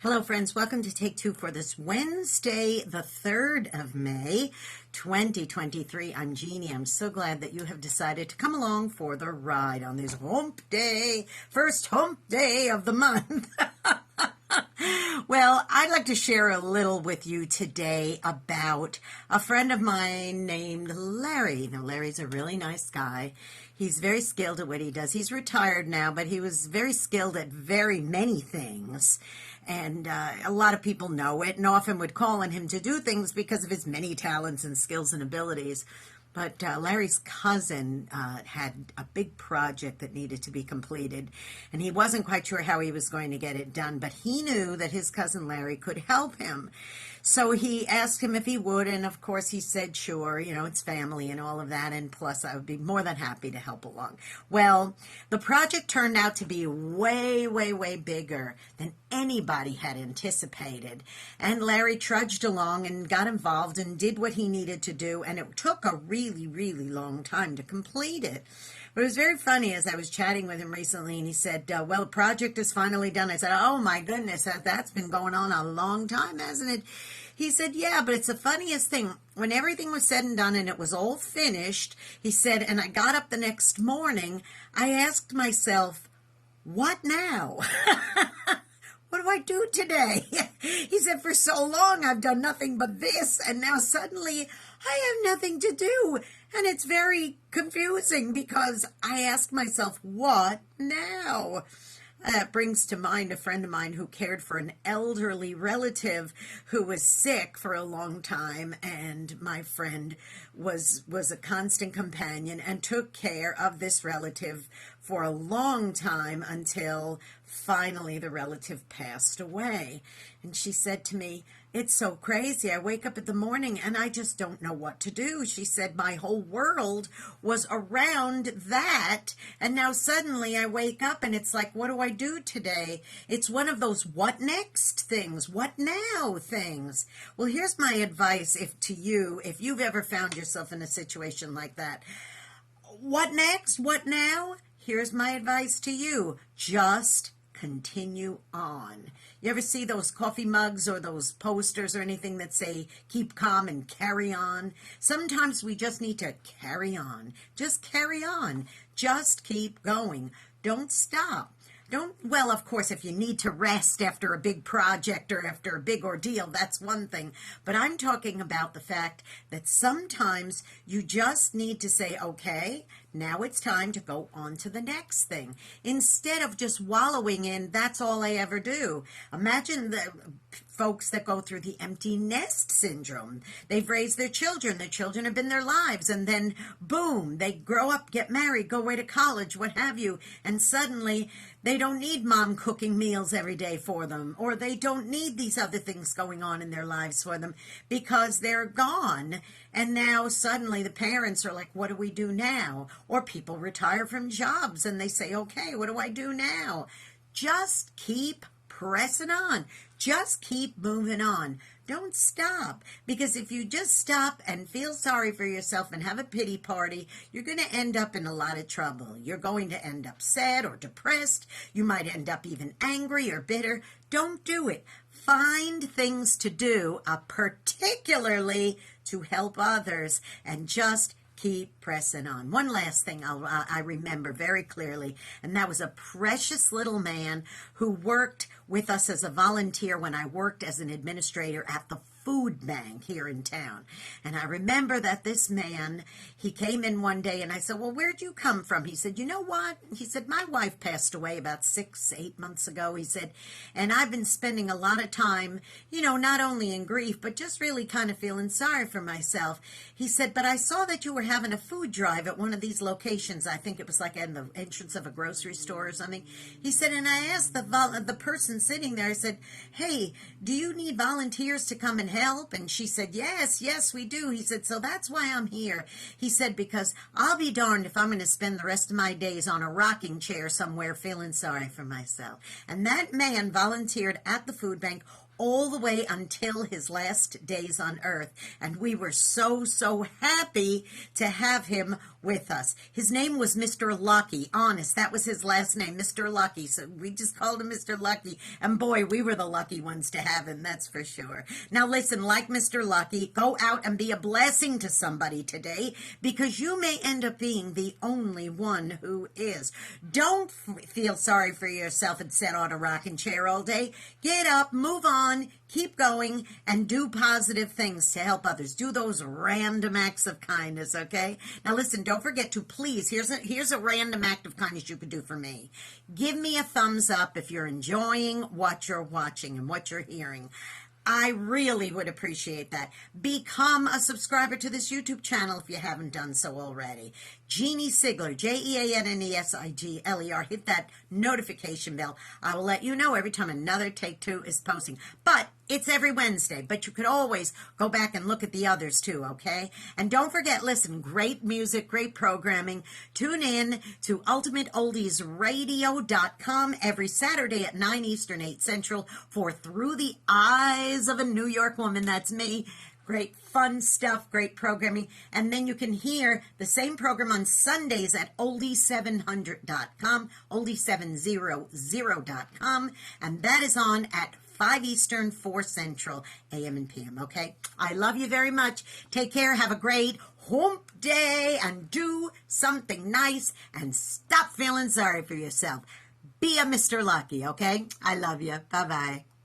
Hello, friends. Welcome to Take Two for this Wednesday, the 3rd of May, 2023. I'm Jeanne. I'm so glad that you have decided to come along for the ride on this hump day, first hump day of the month. Well, I'd like to share a little with you today about a friend of mine named Larry. Now, Larry's a really nice guy. He's very skilled at what he does. He's retired now, but he was very skilled at very many things. And a lot of people know it and often would call on him to do things because of his many talents and skills and abilities. But Larry's cousin had a big project that needed to be completed, and he wasn't quite sure how he was going to get it done, but he knew that his cousin Larry could help him. So he asked him if he would, and of course he said, sure, you know, it's family and all of that, and plus I would be more than happy to help along. Well, the project turned out to be way, way, way bigger than anybody had anticipated, and Larry trudged along and got involved and did what he needed to do, and it took a really, really long time to complete it. But it was very funny as I was chatting with him recently, and he said, well, the project is finally done. I said, oh my goodness, that's been going on a long time, hasn't it? He said, yeah, but it's the funniest thing. When everything was said and done and it was all finished, he said, and I got up the next morning, I asked myself, what now? What do I do today? He said, for so long I've done nothing but this, and now suddenly I have nothing to do. And it's very confusing because I ask myself, what now? That brings to mind a friend of mine who cared for an elderly relative who was sick for a long time, and my friend was a constant companion and took care of this relative for a long time until finally the relative passed away. And she said to me, it's so crazy. I wake up in the morning and I just don't know what to do. She said my whole world was around that, and now suddenly I wake up and it's like, what do I do today? It's one of those what next things, what now things. Well, here's my advice if you've ever found yourself in a situation like that. What next? What now? Here's my advice to you. Just continue on. You ever see those coffee mugs or those posters or anything that say, keep calm and carry on? Sometimes we just need to carry on. Just carry on. Just keep going. Don't stop. Well, of course, if you need to rest after a big project or after a big ordeal, that's one thing. But I'm talking about the fact that sometimes you just need to say, okay, now it's time to go on to the next thing. Instead of just wallowing in, that's all I ever do. Imagine the folks that go through the empty nest syndrome. They've raised their children have been their lives, and then boom, they grow up, get married, go away to college, what have you, and suddenly they don't need mom cooking meals every day for them, or they don't need these other things going on in their lives for them because they're gone. And now suddenly the parents are like, what do we do now? Or people retire from jobs and they say, okay, what do I do now? Just keep pressing on. Just keep moving on. Don't stop, because if you just stop and feel sorry for yourself and have a pity party, you're going to end up in a lot of trouble. You're going to end up sad or depressed. You might end up even angry or bitter. Don't do it. Find things to do, particularly to help others, and just keep pressing on. One last thing I remember very clearly, and that was a precious little man who worked with us as a volunteer when I worked as an administrator at the food bank here in town. And I remember that this man, he came in one day and I said, well, where'd you come from? He said, you know what? He said, my wife passed away about 6-8 months ago. He said, and I've been spending a lot of time, you know, not only in grief, but just really kind of feeling sorry for myself. He said, but I saw that you were having a food drive at one of these locations. I think it was like in the entrance of a grocery store or something. He said, and I asked the person sitting there, I said, hey, do you need volunteers to come and help? And she said, yes, we do. He said, so that's why I'm here. He said, because I'll be darned if I'm going to spend the rest of my days on a rocking chair somewhere feeling sorry for myself. And that man volunteered at the food bank all the way until his last days on earth. And we were so, so happy to have him with us. His name was Mr. Lucky. Honest, that was his last name, Mr. Lucky. So we just called him Mr. Lucky. And boy, we were the lucky ones to have him, that's for sure. Now listen, like Mr. Lucky, go out and be a blessing to somebody today, because you may end up being the only one who is. Don't feel sorry for yourself and sit on a rocking chair all day. Get up, move on, keep going, and do positive things to help others. Do those random acts of kindness, okay? Now listen, don't forget to please, here's a random act of kindness you could do for me. Give me a thumbs up if you're enjoying what you're watching and what you're hearing. I really would appreciate that. Become a subscriber to this YouTube channel if you haven't done so already. Jeanne Sigler, Jeannesigler. Hit that notification bell. I will let you know every time another Take Two is posting. But it's every Wednesday, but you could always go back and look at the others too, okay? And don't forget, listen, great music, great programming. Tune in to UltimateOldiesRadio.com every Saturday at 9 Eastern, 8 Central for Through the Eyes of a New York Woman. That's me. Great fun stuff, great programming. And then you can hear the same program on Sundays at oldie700.com, oldie700.com, and that is on at 5 Eastern, 4 Central, AM and PM, okay? I love you very much. Take care. Have a great hump day and do something nice and stop feeling sorry for yourself. Be a Mr. Lucky, okay? I love you. Bye-bye.